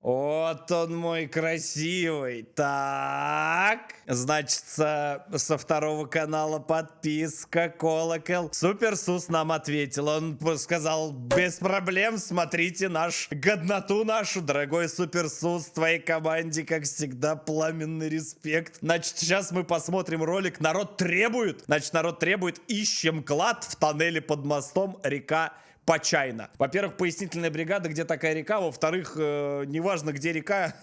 Вот он мой красивый. Так, значит, со второго канала подписка, колокол. Супер Сус нам ответил. Он сказал, без проблем, смотрите годноту нашу, дорогой Супер Сус. Твоей команде, как всегда, пламенный респект. Значит, сейчас мы посмотрим ролик. Народ требует. Значит, народ требует. Ищем клад в тоннеле под мостом река Почайна. Во-первых, пояснительная бригада, где такая река. Во-вторых, неважно, где река,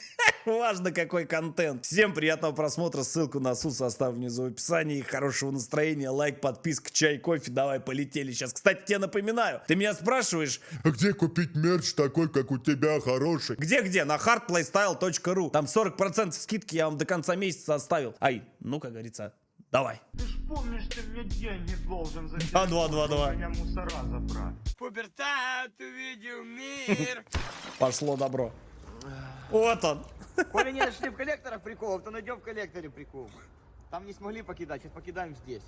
важно, какой контент. Всем приятного просмотра. Ссылку на Суса оставлю внизу в описании. Хорошего настроения, лайк, подписка, чай, кофе. Давай, полетели сейчас. Кстати, тебе напоминаю, ты меня спрашиваешь, А где купить мерч такой, как у тебя, хороший? где? На hardplaystyle.ru. Там 40% скидки я вам до конца месяца оставил. Ай, ну, как говорится, давай. Ты ж помнишь, ты мне деньги должен за А, два. меня мусора забрать. Пубертат увидел мир. Пошло добро. Вот он. Коли не нашли в коллекторах приколов, то найдем в коллекторе прикол. Там не смогли покидать, сейчас покидаем здесь.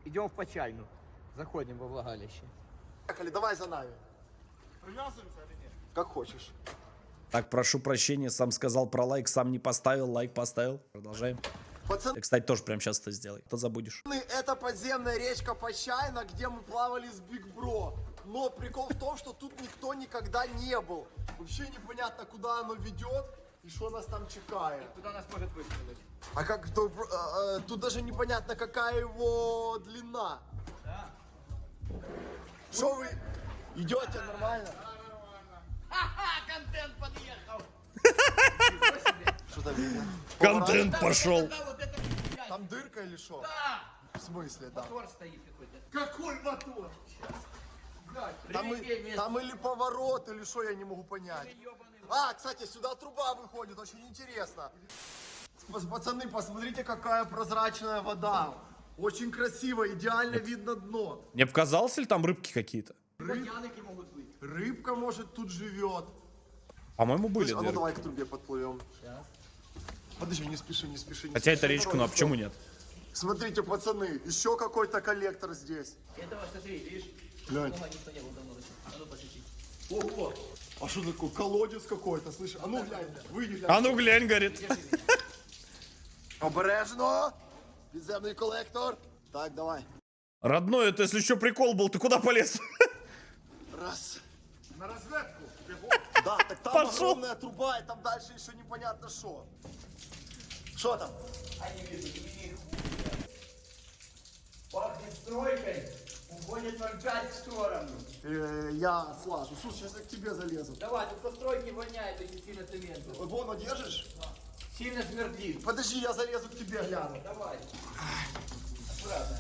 Идем в Почайну. Заходим во влагалище. Поехали, давай за нами. Привязываемся или нет? Как хочешь. Так, прошу прощения, сам сказал про лайк, сам не поставил, лайк поставил. Продолжаем. Пацаны, Ты, кстати, тоже прямо сейчас это сделай, то забудешь. это подземная речка Почайна, где мы плавали с Биг Бро. Но прикол в том, что тут никто никогда не был. Вообще непонятно, куда оно ведет и что нас там чекает. Куда нас может выстрелить? А как тут даже непонятно, какая его длина. Что вы идете нормально? Ха-ха, контент подъехал. Что там видно? Контент пошел. Да, вот это, блядь. Там дырка или что? Да. В смысле, да? Мотор стоит какой-то. Какой мотор? Блядь, Там, привет, место. там или поворот, или что, я не могу понять. Ёбаный. А, кстати, сюда труба выходит, очень интересно. Пацаны, посмотрите, какая прозрачная вода. Очень красиво, идеально видно дно. Не показалось ли там рыбки какие-то? Водяники могут быть. Рыбка, может, тут живет. По-моему, были А ну дыры. давай к трубе подплывем. Подожди, не спеши, не спеши. Хотя это речка, ну а почему нет? Смотрите, пацаны, еще какой-то коллектор здесь. Этого, смотри, видишь? Глянь. Дома никто не был давно. А ну посвети. Ого! А что такое? Колодец какой-то, слышишь? А ну глянь, выйди глянь. А ну глянь, говорит. Обережно! Підземний коллектор. Так, давай. Родной, это если еще прикол был, ты куда полез? Раз. На разведку. Да, так там Пошел. огромная труба, и там дальше еще непонятно что. Что там? А не вижу, не вижу. Пахнет стройкой. Уходит 0,5 в сторону. Я слажу. Слушай, сейчас я к тебе залезу. Давай, тут по стройке воняет очень сильно цементом. Вон, он держишь? Сильно смердит. Подожди, я залезу к тебе, гляну. Давай. Аккуратно.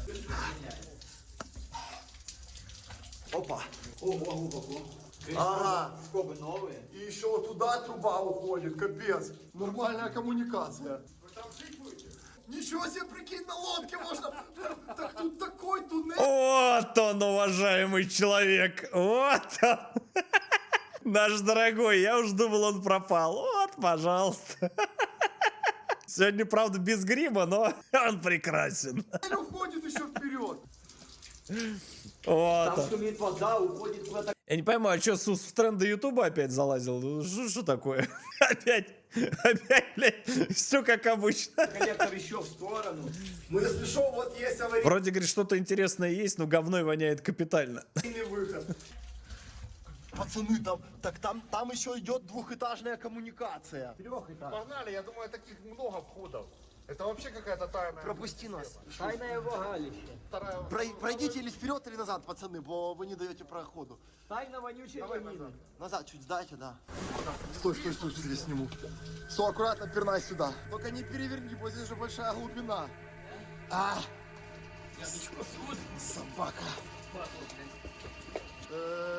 Опа. Ого. Ага. Скобы новые. И еще вот туда труба уходит, капец. Нормальная коммуникация. Вы там жить будете? Ничего себе, прикинь, на лодке можно. Так тут такой туннель. Вот он, уважаемый человек. Вот он. Наш дорогой, я уж думал, он пропал. Вот, пожалуйста. Сегодня, правда, без грима, но он прекрасен. Туннель уходит еще вперед. Вот Там он. шумит вода, уходит куда-то. Я не пойму, а что, Сус в тренды Ютуба опять залазил? Что такое? Опять, блядь, все как обычно. Коллектор еще в сторону. Ну, если что, вот есть аварийный Вроде, говорит, что-то интересное есть, но говной воняет капитально. выход. Пацаны, там еще идет двухэтажная коммуникация. Погнали, я думаю, таких много входов. Это вообще какая-то тайная. Пропусти нас. Тайное влагалище. Вторая. Пройдите или вперед, или назад, пацаны, бо вы не даете проходу. Тайна вонючая ванина. Назад чуть сдайте, да. Стой, я сниму. Стой, аккуратно, пернай сюда. Только не переверни, бо здесь же большая глубина. А, собака.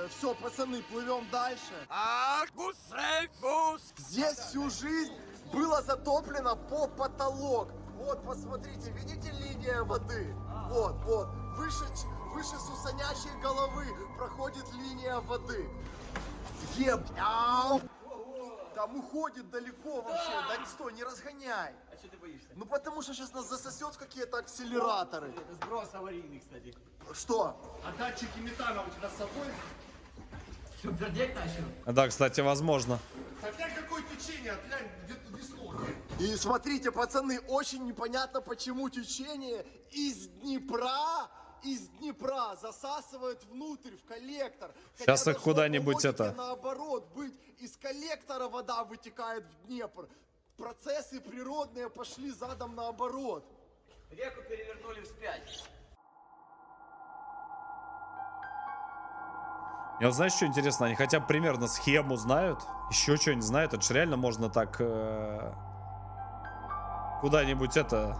Все, пацаны, плывем дальше. Здесь всю жизнь было затоплено по потолок. Вот, посмотрите, видите линия воды? Вот. Выше сусанящей головы проходит линия воды. Ау! Там уходит далеко вообще. Да не стой, не разгоняй. А что ты боишься? Ну потому что сейчас нас засосет в какие-то акселераторы. Это сброс аварийный, кстати. Что? А датчики металла у тебя с собой? Что, пердеть начал? Да, кстати, возможно. Хотя какой течение, глянь, где-то весло. И смотрите, пацаны, очень непонятно, почему течение из Днепра засасывает внутрь, в коллектор. Щас Хотя их должно куда-нибудь по логике это- наоборот быть, из коллектора вода вытекает в Днепр. Процессы природные пошли задом наоборот. Реку перевернули вспять. Я вот знаешь, что интересно? Они хотя бы примерно схему знают. Еще что-нибудь знают. Это же реально можно так куда-нибудь это...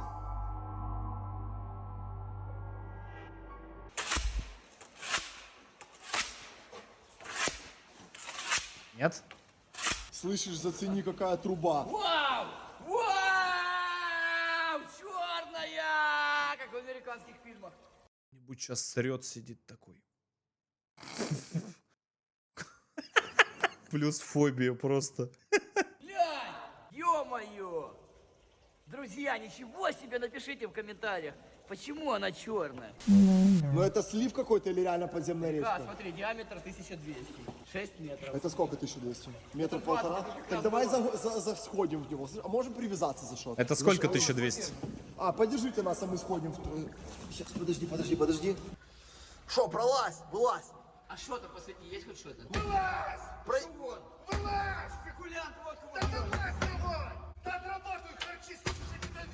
Нет? Слышишь, зацени, какая труба. Вау! Вау! Черная! Как в американских фильмах. Кто-нибудь сейчас срет, сидит такой. Плюс фобия просто. Глянь! Ё-моё! Друзья, ничего себе, напишите в комментариях, почему она черная. Ну это слив какой-то или реально подземная Да, речка? смотри, диаметр 1200, 6 метров. Это сколько 1200? Метров 20, полтора? это как Так давай сходим в него. А можем привязаться за что-то? Это сколько 1200? А, подержите нас, а мы сходим в... Сейчас, подожди. Шо, пролазь, вылазь. А что там посвети, есть хоть что-то? Вылазь! Про... Вот! Вылазь! Спекулянт, вот Да давай, давай! Да отрабатывай, харчи, слушай, не дай.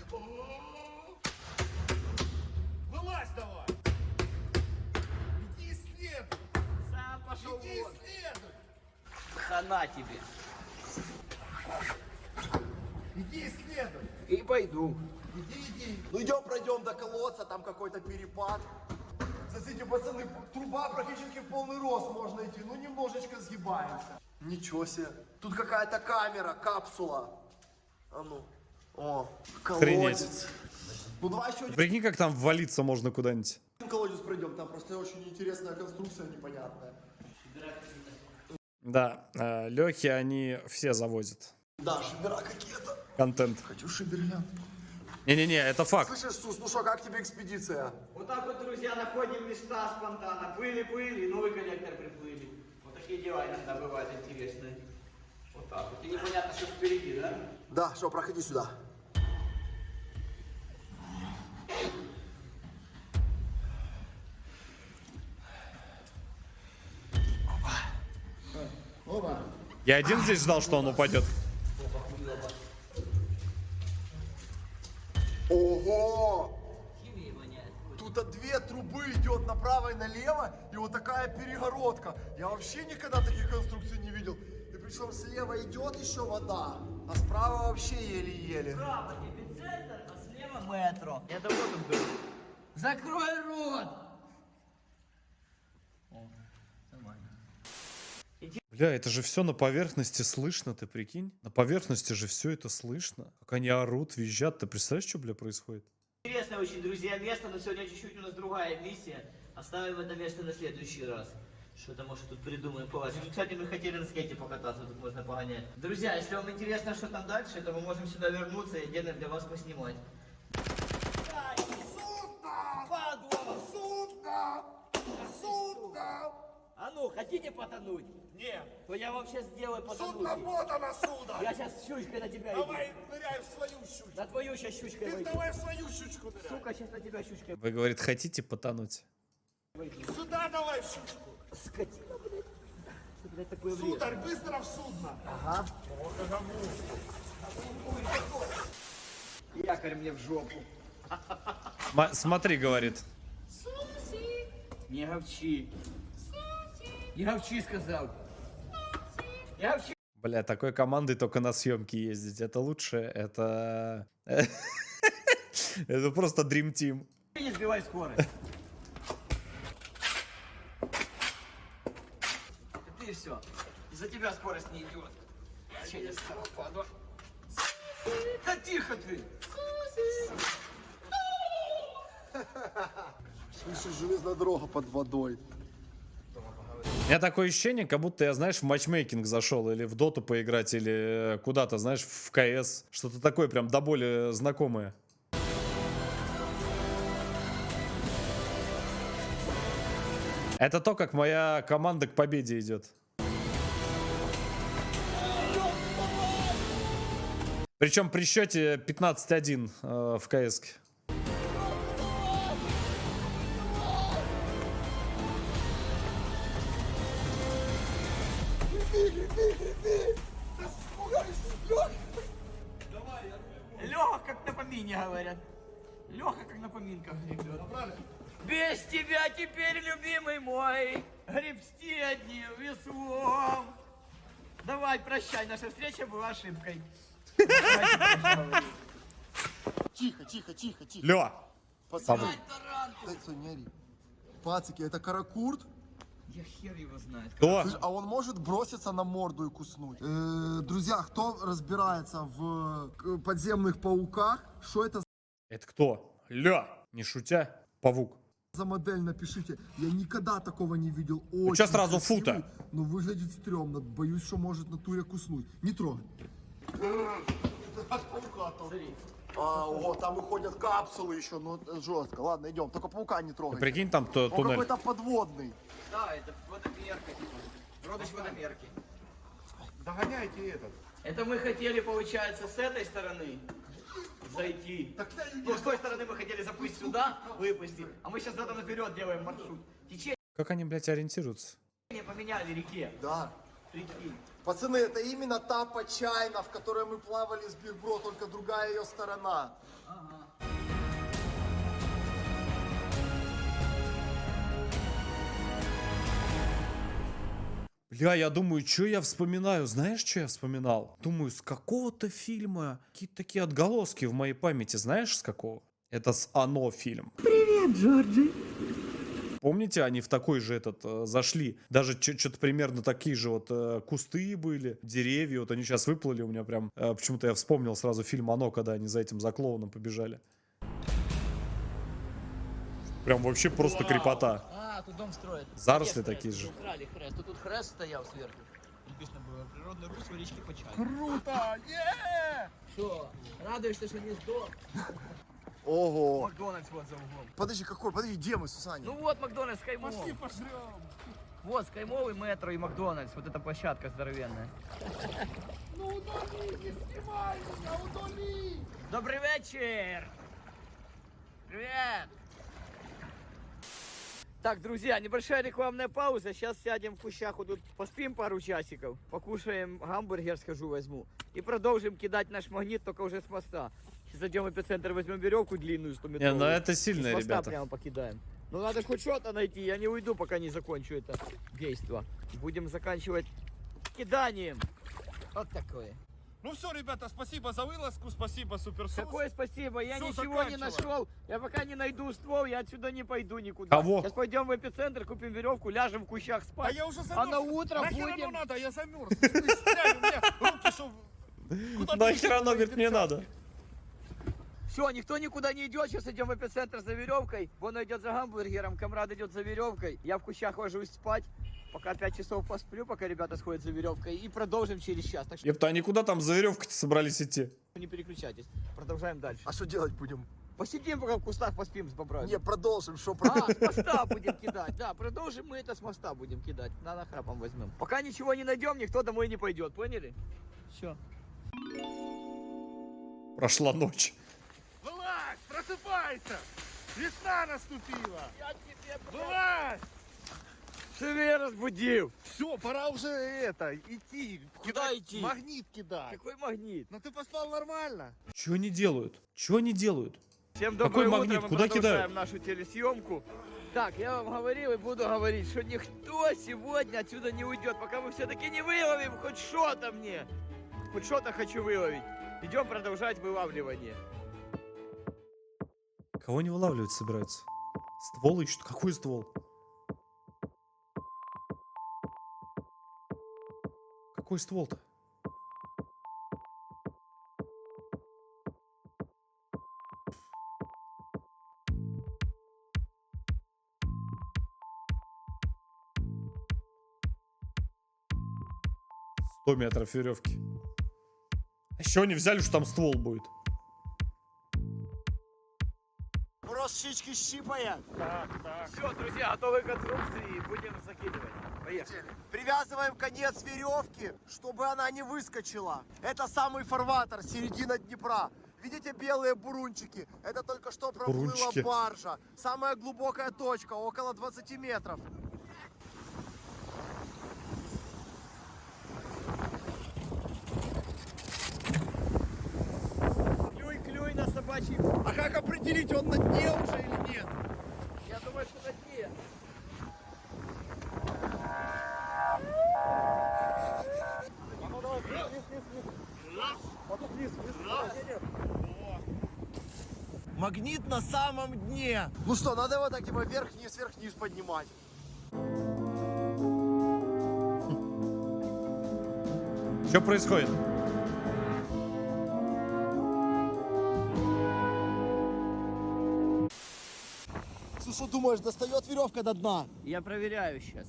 Вылазь давай! Иди исследуй! Сам пошел Иди вон. исследуй! Хана тебе. Иди исследуй! И пойду. Иди! Ну идем, пройдем до колодца, там какой-то перепад. Смотрите, пацаны, труба практически в полный рост можно идти, ну немножечко сгибаемся. Ничего себе. Тут какая-то камера, капсула. А ну. О, колодец. Охренеть. Ну давай еще один Прикинь, как там ввалиться можно куда-нибудь. колодец пройдем, там просто очень интересная конструкция непонятная. Да, Лехи они все завозят. Да, шибера какие-то. Контент. Хочу шиберлян. Не-не-не, это факт. Слышишь, Сус, ну что, как тебе экспедиция? Вот так вот, друзья, находим места спонтанно. Плыли, и новый коллектор приплыли. Вот такие дела иногда бывают интересные. Вот так вот. И непонятно, что впереди, да? Да, что, проходи сюда. Я один здесь ждал, что он упадет. Ого! Химия воняет. Тут две трубы идет направо и налево, и вот такая перегородка. Я вообще никогда таких конструкций не видел. И причем слева идет еще вода, а справа вообще еле-еле. Справа эпицентр, а слева метро. Я давно тут был. Закрой рот! О, нормально. Бля, это же все на поверхности слышно, ты прикинь? На поверхности же все это слышно. Как они орут, визжат. Ты представляешь, что, бля, происходит? Интересное очень, друзья, место, но сегодня чуть-чуть у нас другая миссия. Оставим это место на следующий раз. Что-то, может, тут придумаем по-вашему. Кстати, мы хотели на скейте покататься, тут можно погонять. Друзья, если вам интересно, что там дальше, то мы можем сюда вернуться и отдельно для вас поснимать. Судно! Падла! Судно! Судно! А ну, хотите потонуть? Нет! То я вам сейчас сделаю Судно, потонуть. вот она, судно! Я сейчас щучкой на тебя иду. Давай ныряй в свою щучку! На твою сейчас щучкой Ты выйду. давай в свою щучку ныряй! Сука, сейчас на тебя щучкой Вы, говорит, хотите потонуть? Сюда давай в щучку! Скотина, блядь. Что, блядь, такое время? Сударь, быстро в судно! Якорь мне в жопу. Смотри, говорит. Не говчи. Не говчи, сказал. Не говчи. Бля, такой командой только на съемки ездить. Это лучше, это... Это просто Dream Team. Не сбивай скорость. Это ты все. Из-за тебя скорость не идет. Че я стал, падла? Да тихо ты! Слышишь, железная дорога под водой. У меня такое ощущение, как будто я, знаешь, в матчмейкинг зашел, или в доту поиграть, или куда-то, знаешь, в КС. Что-то такое прям до боли знакомое. Это то, как моя команда к победе идет. Причем при счете 15-1 в КС. Леха, как на помине говорят. Леха, как на поминках, ребят. Без тебя теперь, любимый мой, гребсти одним веслом. Давай, прощай, наша встреча была ошибкой. Тихо, тихо, тихо, тихо. Ля! Пацаны, дай, Стой, не ори. Пацики, это каракурт? Я хер его знает. Кто? Слышь, а он может броситься на морду и куснуть? Друзья, кто разбирается в подземных пауках, что это Это кто? Ля! Не шутя, павук. за модель, напишите. Я никогда такого не видел. Очень чё сразу красивый, фута? но выглядит стрёмно. Боюсь, что может на туре куснуть. Не трогай. Ого, там выходят капсулы еще, ну жестко. Ладно, идем. Только паука не трогай. Прикинь, там Он туннель. какой-то подводный. Да, это водомерка. Родыч водомерки. Догоняйте этот. Это мы хотели, получается, с этой стороны зайти. Ну, с той стороны мы хотели запустить сюда, выпустить. А мы сейчас задом наперед делаем маршрут. Течение Как они, блядь, ориентируются? поменяли реке. Да. Прикинь. Пацаны, это именно та почайна, в которой мы плавали с Биг Бро, только другая ее сторона. Бля, я думаю, что я вспоминаю? Знаешь, что я вспоминал? Думаю, с какого-то фильма какие-то такие отголоски в моей памяти. Знаешь, с какого? Это с «Оно» фильм. Привет, Джорджи. Помните, они в такой же зашли? Даже что-то примерно такие же вот кусты были, деревья. Вот они сейчас выплыли у меня прям. Почему-то я вспомнил сразу фильм «Оно», когда они за этим за клоуном побежали. Прям вообще просто крепота. А, тут дом строят. Заросли Где такие хрест? же. Украли хрест. Тут хрест стоял сверху. Написано было природное русло речки Почай. Круто! Что, радуешься, что не сдох? Ого. Макдональдс вот за углом. Подожди, какой? Подожди, где мы, Сусаня? Ну вот Макдональдс с каймом. Пошли пожрем. Вот Скаймол и Метро и Макдональдс. Вот эта площадка здоровенная. Ну удали, не снимай меня, удали! Добрый вечер! Привет! Так, друзья, небольшая рекламная пауза. Сейчас сядем в кущах, вот тут поспим пару часиков, покушаем гамбургер, схожу возьму. И продолжим кидать наш магнит, только уже с моста. Сейчас зайдем в эпицентр, возьмем веревку длинную 100 метровую. Не, ну это и с сильно, моста ребята. прямо покидаем. Ну надо хоть что-то найти, я не уйду, пока не закончу это действо. Будем заканчивать киданием. Вот такое. Ну все, ребята, спасибо за вылазку, спасибо, Суперсус. Какое спасибо, я Всё, ничего не заканчиваем. нашел. Я пока не найду ствол, я отсюда не пойду никуда. Кого? Сейчас пойдем в эпицентр, купим веревку, ляжем в кущах А спать. я уже замерз. А на утро Нахер будем- оно надо, я замерз. Слышь, у меня руки, что... Куда Нахер оно, говорит, мне надо. Все, никто никуда не идет. Сейчас идем в эпицентр за веревкой. Вон идет за гамбургером, Камрад идет за веревкой. Я в кущах ложусь спать. Пока 5 часов посплю, пока ребята сходят за веревкой. И продолжим через час. Так что Епта, они куда там за веревкой-то собрались идти? не переключайтесь. Продолжаем дальше. А что делать будем? Посидим, пока в кустах поспим с бобрами. Не, продолжим, что А, с моста будем кидать. Да, продолжим мы это с моста будем кидать. На нахрапом возьмем. Пока ничего не найдем, никто домой не пойдет. Поняли? Все. Прошла ночь. Вылазь, просыпайся! Весна наступила! Я тебе, Вылазь! Ты меня разбудил. Все, пора уже идти. Куда Кидать, идти? Магнит кидать. Какой магнит? Ну ты поспал нормально. Чего они делают? Чего они делают? Всем Какой доброе магнит? утро, мы Куда продолжаем кидают? нашу телесъемку. Так, я вам говорил и буду говорить, что никто сегодня отсюда не уйдет, пока мы все-таки не выловим хоть что-то мне. Хоть что-то хочу выловить. Идем продолжать вылавливание. Кого они вылавливать собираются? Ствол ищут? Какой ствол? Какой ствол-то? «100 метров веревки. А еще они взяли, что там ствол будет. Бро, трошечки щипает. Все, друзья, готовы к конструкции, будем закидывать. Поехали. Привязываем конец веревки, чтобы она не выскочила. Это самый фарватер, середина Днепра. Видите белые бурунчики? Это только что проплыла Бурунчики. баржа. Самая глубокая точка, около 20 метров. Клюй на собачий. А как определить, он на дне уже или нет? Я думаю, что на дне. Магнит на самом дне. Ну что, надо его так типа вверх-вниз поднимать. Что происходит? Ты что думаешь, достает веревка до дна? Я проверяю сейчас.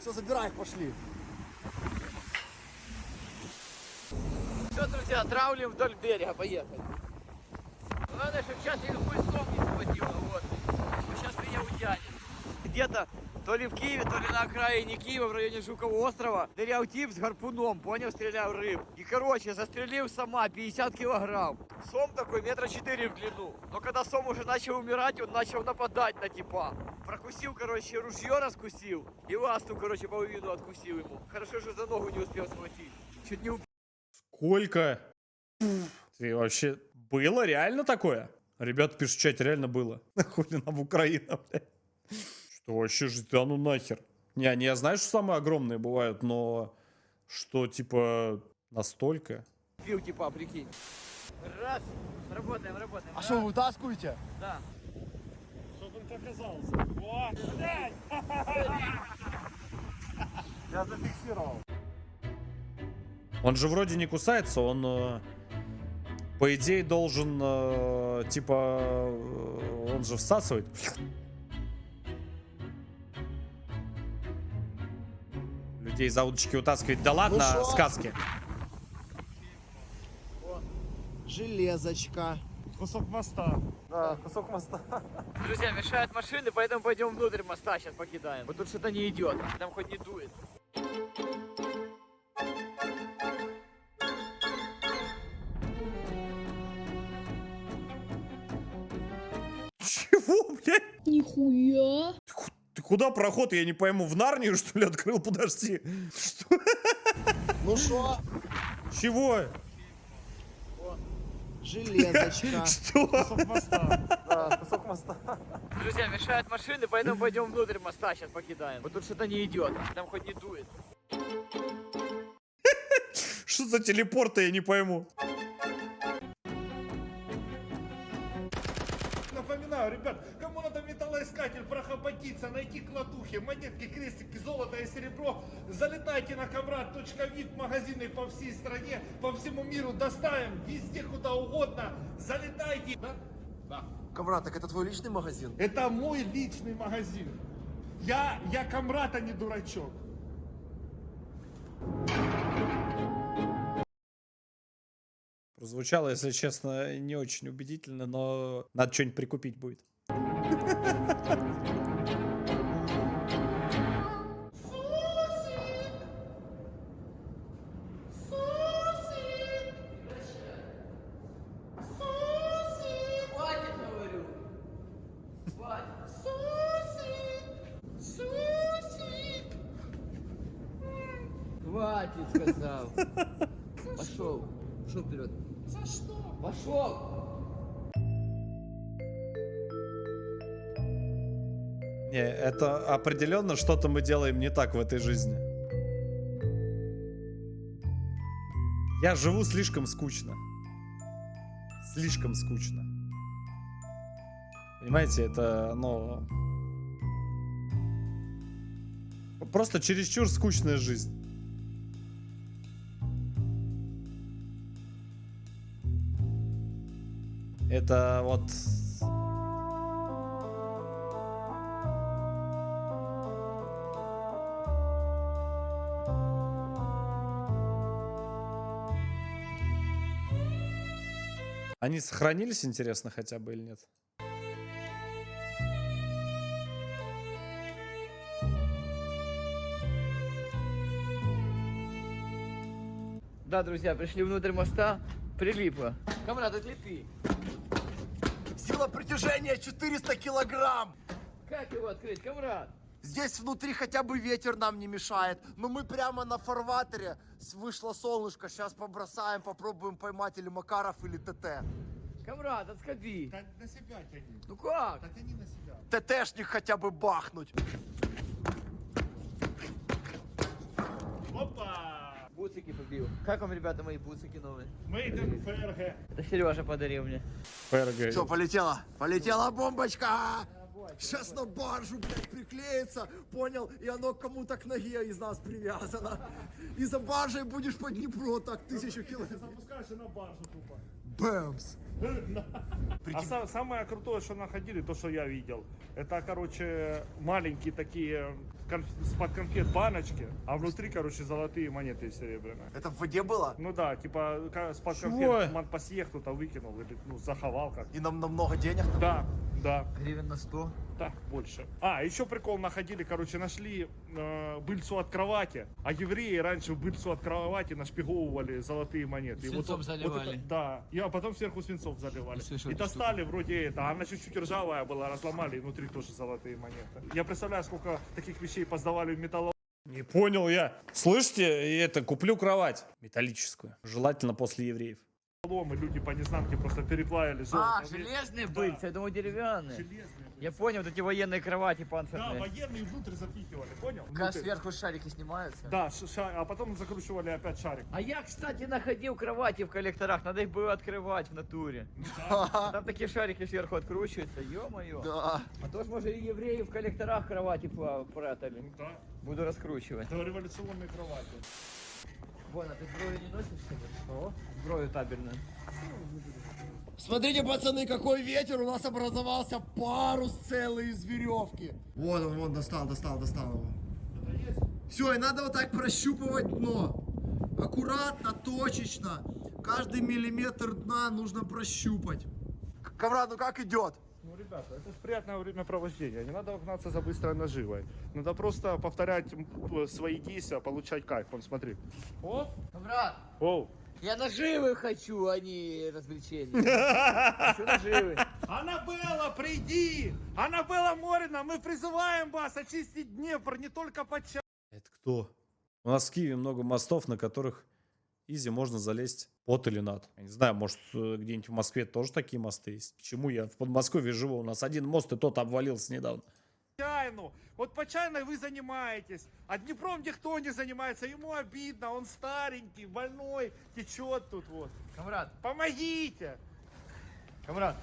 Все, забирай их, пошли. Все, друзья, травлим вдоль берега, поехали. Главное, чтобы сейчас их хуйцом не схватило, вот. Сейчас меня утянет. Где-то то ли в Киеве, то ли на окраине Киева, в районе Жукового острова, нырял тип с гарпуном, понял, стрелял рыб. И, короче, застрелил сама 50 килограмм. Сом такой 4 метра в длину. Но когда сом уже начал умирать, он начал нападать на типа. Прокусил, короче, ружье раскусил. И ласту, короче, половину откусил ему. Хорошо, что за ногу не успел схватить. Чуть не убил. Сколько? Ты вообще... Было реально такое? Ребята пишут в чате, реально было. Хули нам Украина, блядь. Что вообще же, да ну нахер. Не, я знаю, что самые огромные бывают, но... Что, типа, настолько? Бил типа, прикинь. Раз. Работаем. А Раз. что, вы вытаскиваете? Да. Я зафиксировал. Он же вроде не кусается, он... по идее должен, типа... он же всасывает. Людей за удочки утаскивать. Да ладно, шо? сказки. Железочка. Кусок моста. Да, кусок моста. Друзья, мешают машины, поэтому пойдем внутрь моста сейчас покидаем. Вот тут что-то не идет, там хоть не дует. Чего, блядь? Нихуя. Ты куда проход, я не пойму, в Нарнию, что ли, открыл? Подожди. Что? Ну что? Чего? Железочка. Что? Да, кусок моста. Друзья, мешают машины, поэтому пойдем внутрь моста сейчас покидаем. Вот тут что-то не идет, там хоть не дует. Что за телепорты, я не пойму. Напоминаю, ребят, кому надо металлоискатель, прохоботиться, найти кладухи, монетки, крестики, золото и серебро, залетайте на Камрад.вип, магазины по всей стране, по всему миру доставим, везде, куда угодно, залетайте. Да? Да. Камрад, так это твой личный магазин? Это мой личный магазин. Я Камрад, а не дурачок. Прозвучало, если честно, не очень убедительно, но надо что-нибудь прикупить будет. Хватит, говорю. Хватит. Хватит, сказал. Пошел. Пошел вперед. За что? Пошел. Не, это определенно что-то мы делаем не так в этой жизни. Я живу слишком скучно. Слишком скучно. Понимаете, это, ну... Просто чересчур скучная жизнь. Это вот... Они сохранились, интересно, хотя бы или нет? Да, друзья, пришли внутрь моста, прилипло. Камрад, отлепи. Сила притяжения 400 килограмм. Как его открыть, камрад? Здесь внутри хотя бы ветер нам не мешает. Но мы прямо на фарватере. Вышло солнышко. Сейчас побросаем, попробуем поймать или Макаров, или ТТ. Камрад, отскоби. Да на себя тяни. Ну как? Да тяни на себя. ТТшник хотя бы бахнуть. Опа! Буцики побил. Как вам, ребята, мои буцики новые? Made in ФРГ. Это Сережа подарил мне. ФРГ. Все, полетела. Полетела бомбочка. Сейчас на баржу, блядь, приклеится. Понял? И оно кому-то к ноге из нас привязано. И за баржей будешь по Днепру так 1000 километров. Запускаешь и на баржу тупо. Бэмс. А самое крутое, что находили, то, что я видел, это, короче, маленькие такие с-под конфет баночки, а внутри, короче, золотые монеты серебряные. Это в воде было? Ну да, типа с-под Чего? конфет Монпассье кто-то выкинул или заховал как. И нам на много денег? там? Да, да. Гривен на 100. Так, больше. А, еще прикол находили, короче, нашли быльцу от кровати, а евреи раньше в быльцу от кровати нашпиговывали золотые монеты. И Свинцом заливали. да, и потом сверху свинцом заливали. Слышал И эту достали вроде это, а она чуть-чуть ржавая была, разломали, и внутри тоже золотые монеты. Я представляю, сколько таких вещей поздавали в металлоломе. Не понял я. Слышите, и это, куплю кровать металлическую. Желательно после евреев. Люди по незнанке просто переплавили золото. А, железные быльцы, я думал деревянные. Железные. Я понял, вот эти военные кровати Да, панцирные. военные внутрь запихивали, понял? Когда Внутрь. сверху шарики снимаются. Да, а потом закручивали опять шарик. А я, кстати, находил кровати в коллекторах, надо их было открывать в натуре. Там такие шарики сверху откручиваются, ё-моё. Да. А то ж, может, и евреи в коллекторах кровати прятали. Ну да, Буду раскручивать. это революционные кровати. Вон, а ты сброю не носишь, что ли? Что? Сброю табельную. Смотрите, пацаны, какой ветер. У нас образовался парус целый из веревки. Вот он, вон, достал его. Все, и надо вот так прощупывать дно. Аккуратно, точечно. Каждый миллиметр дна нужно прощупать. Камрад, ну как идет? Ну, ребята, это же приятное времяпровождение. Не надо гнаться за быстрой наживой. Надо просто повторять свои действия, получать кайф. Вон, смотри. О, Брат, оу. я наживы хочу, а не развлечения. Хочу наживы. Аннабелла, приди! Аннабелла Морина, мы призываем вас очистить Днепр не только под чай. Это кто? У нас в Киеве много мостов, на которых изи можно залезть под или над. Я не знаю, может где-нибудь в Москве тоже такие мосты есть. Почему я в Подмосковье живу? У нас один мост, и тот обвалился недавно. Чайну. Вот по чайной вы занимаетесь, а Днепром никто не занимается. Ему обидно, он старенький, больной, течет тут вот. Камрад, Помогите! камрад,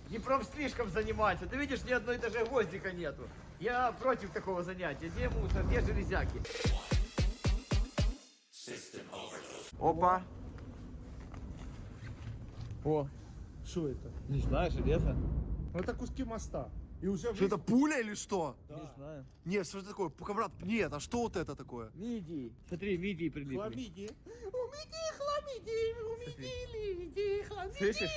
Днепром слишком занимается. Ты видишь, ни одной даже гвоздика нету. Я против такого занятия. Где мусор, где железяки? Опа. О, Что это? не знаю, железо. Ну это куски моста. И уже Что это, пуля или что? Не знаю. Нет, что это такое? Камрад, нет, а что вот это такое? Мидии. Смотри, мидии прилипли. хламидии. Слышишь?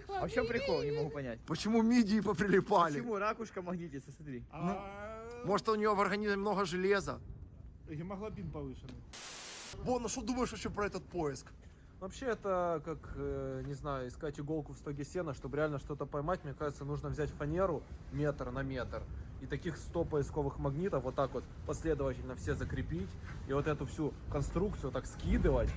А в чем прикол? Не могу понять. Почему мидии поприлипали? Почему ракушка магнитится? Смотри. Может, у него в организме много железа? Гемоглобин повышенный. Бон, ну что думаешь вообще про этот поиск? Вообще это как, не знаю, искать иголку в стоге сена, чтобы реально что-то поймать, мне кажется, нужно взять фанеру метр на метр и таких 100 поисковых магнитов вот так вот последовательно все закрепить и вот эту всю конструкцию так скидывать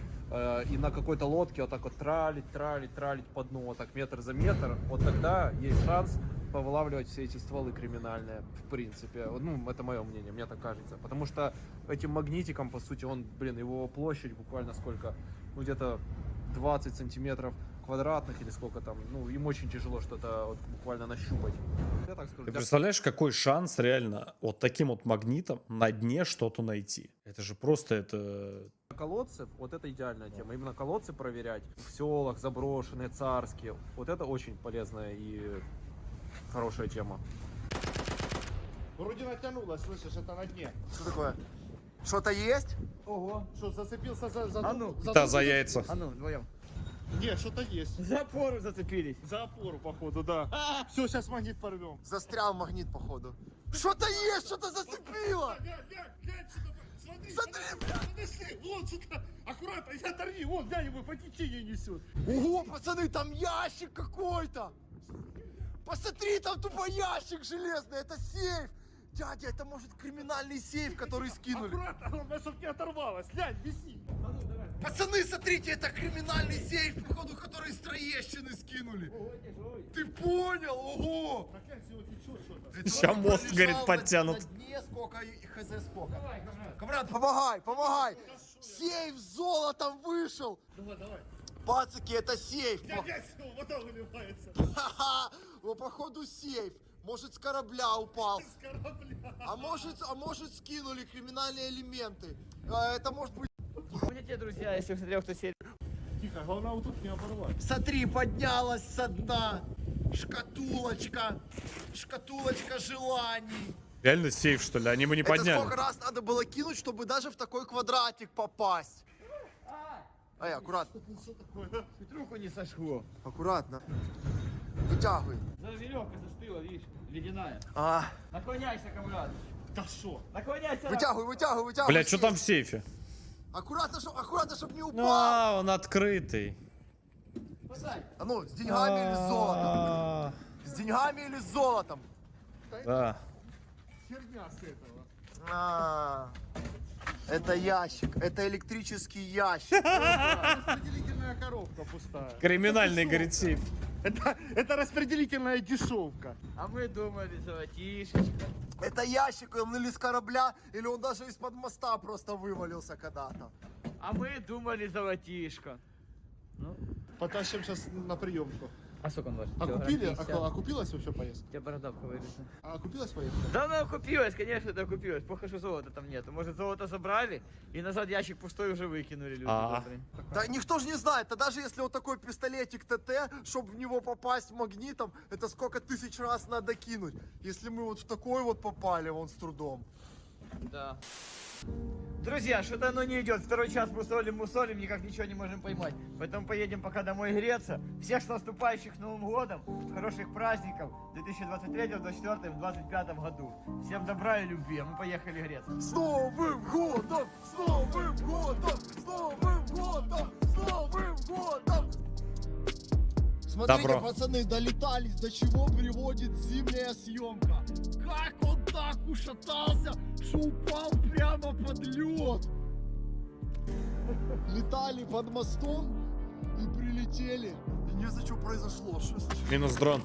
и на какой-то лодке вот так вот тралить по дну вот так метр за метр, вот тогда есть шанс повылавливать все эти стволы криминальные, в принципе. Ну, это мое мнение, мне так кажется. Потому что этим магнитиком, по сути, он, его площадь буквально сколько? Ну, где-то 20 сантиметров квадратных или сколько там. Ну, им очень тяжело что-то вот буквально нащупать. Я так скажу. Ты представляешь, какой шанс реально вот таким вот магнитом на дне что-то найти? Это же просто это... Колодцы, вот это идеальная тема. Именно колодцы проверять в селах, заброшенные, царские. Вот это очень полезная и хорошая тема. Вроде натянулось, слышишь, это на дне. Что такое? Что-то есть? Ого. Что, зацепился за А ну. Да, за яйца. А ну, вдвоем. Не, что-то есть. За опору зацепились. За опору, походу, да. Все, сейчас магнит порвем. Застрял магнит, походу. Что-то есть, что-то зацепило. Глянь, что-то. Смотри, Смотри, подошли, вот сюда. Аккуратно, я оторви, вот, глянь, его по течению несет. Ого, пацаны, там ящик какой-то. Посмотри, там тупо ящик железный, это сейф. Дядя, это может криминальный сейф, который скинули. Аккуратно, главное, чтобы не оторвалось. Глянь, виси. Пацаны, смотрите, это криминальный сейф, походу, который с Троещины скинули. Ты понял? Ого! Так, глянь, всего течет что-то. Это Ща он мост, пролежал говорит, на- подтянут. На дне сколько и хз сколько. Камрад, помогай, помогай. Сейф с золотом вышел. Давай. Пацаки, это сейф. Глянь, все, вода выливается. Ха-ха, ну, походу сейф. Может, с корабля упал. С корабля. А может скинули криминальные элементы. Это может быть... Помните, друзья, если смотрел кто серию. Тихо, главное вот тут не оборвать. Смотри, поднялась со дна шкатулочка. Шкатулочка желаний. Реально сейф, что ли? Они мы не Это подняли. сколько раз надо было кинуть, чтобы даже в такой квадратик попасть. Ай, аккуратно. Чуть руку не сошло. Аккуратно. Вытягивай. За веревка застыла, видишь, ледяная. А, Наклоняйся, камрад. Да шо? Наклоняйся. вытягивай. Бля, что там в сейфе? Аккуратно, чтоб не упал. А, он открытый. Посадь. А ну, с деньгами или с золотом? А, С деньгами или с золотом? Да. Херня с этого. А, это ящик, это электрический ящик. Распределительная коробка пустая. Криминальный, говорит, сейф. Это распределительная дешевка. А мы думали, золотишечка. Это ящик, он или с корабля, или он даже из-под моста просто вывалился когда-то. А мы думали, золотишко. Потащим сейчас на приемку. А сколько он важит? Окупилась вообще поездка? У тебя бородавка выросла. А окупилась поездка? Да она окупилась, конечно, это окупилась. Плохо, что золота там нет. Может, золото забрали и назад ящик пустой уже выкинули люди. А. добрые. Да никто же не знает, да даже если вот такой пистолетик ТТ, чтобы в него попасть магнитом, это сколько тысяч раз надо кинуть. Если мы вот в такой вот попали, вон с трудом. Да. Друзья, что-то оно не идет. Второй час мусолим, никак ничего не можем поймать. Поэтому поедем пока домой греться. Всех с наступающих Новым годом, хороших праздников в 2023, 2024, 2025 году. Всем добра и любви, а мы поехали греться. С Новым годом! С Новым годом! С Новым годом! С Новым годом! Смотрите, Добро. пацаны, долетались, до чего приводит зимняя съемка. Как он так ушатался, что упал прямо под лед. Летали под мостом и прилетели. И не знаю, что произошло. Минус дрон.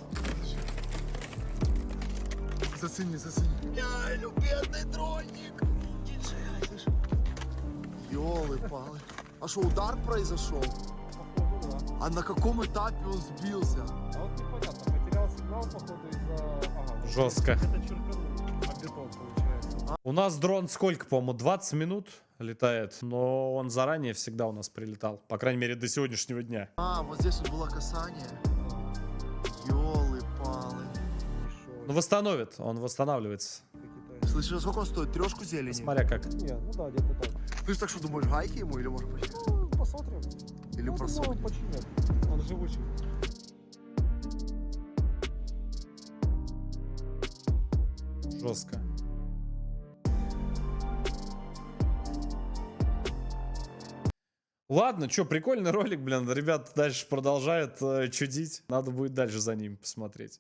Зацени. Ай, бедный дронник. Ёлы-палы. А что, удар произошел? А на каком этапе он сбился? А вот непонятно, потерял сигнал, походу, из-за... Жестко. Это черканул, а бетон получается. У нас дрон сколько, по-моему, 20 минут летает, но он заранее всегда у нас прилетал. По крайней мере, до сегодняшнего дня. А, вот здесь вот было касание. Ёлы-палы. Ну, восстановит, он восстанавливается. Слышишь, а сколько он стоит? Трешку зелени? Смотря как. Не, ну да, где-то так. Ты ж так что думаешь, гайки ему или может починить? Ну, посмотрим. Или Ну, просунуть? думаю, починят. Он живучий. Жестко. Ладно, что, прикольный ролик, блин. Ребята дальше продолжают чудить. Надо будет дальше за ним посмотреть.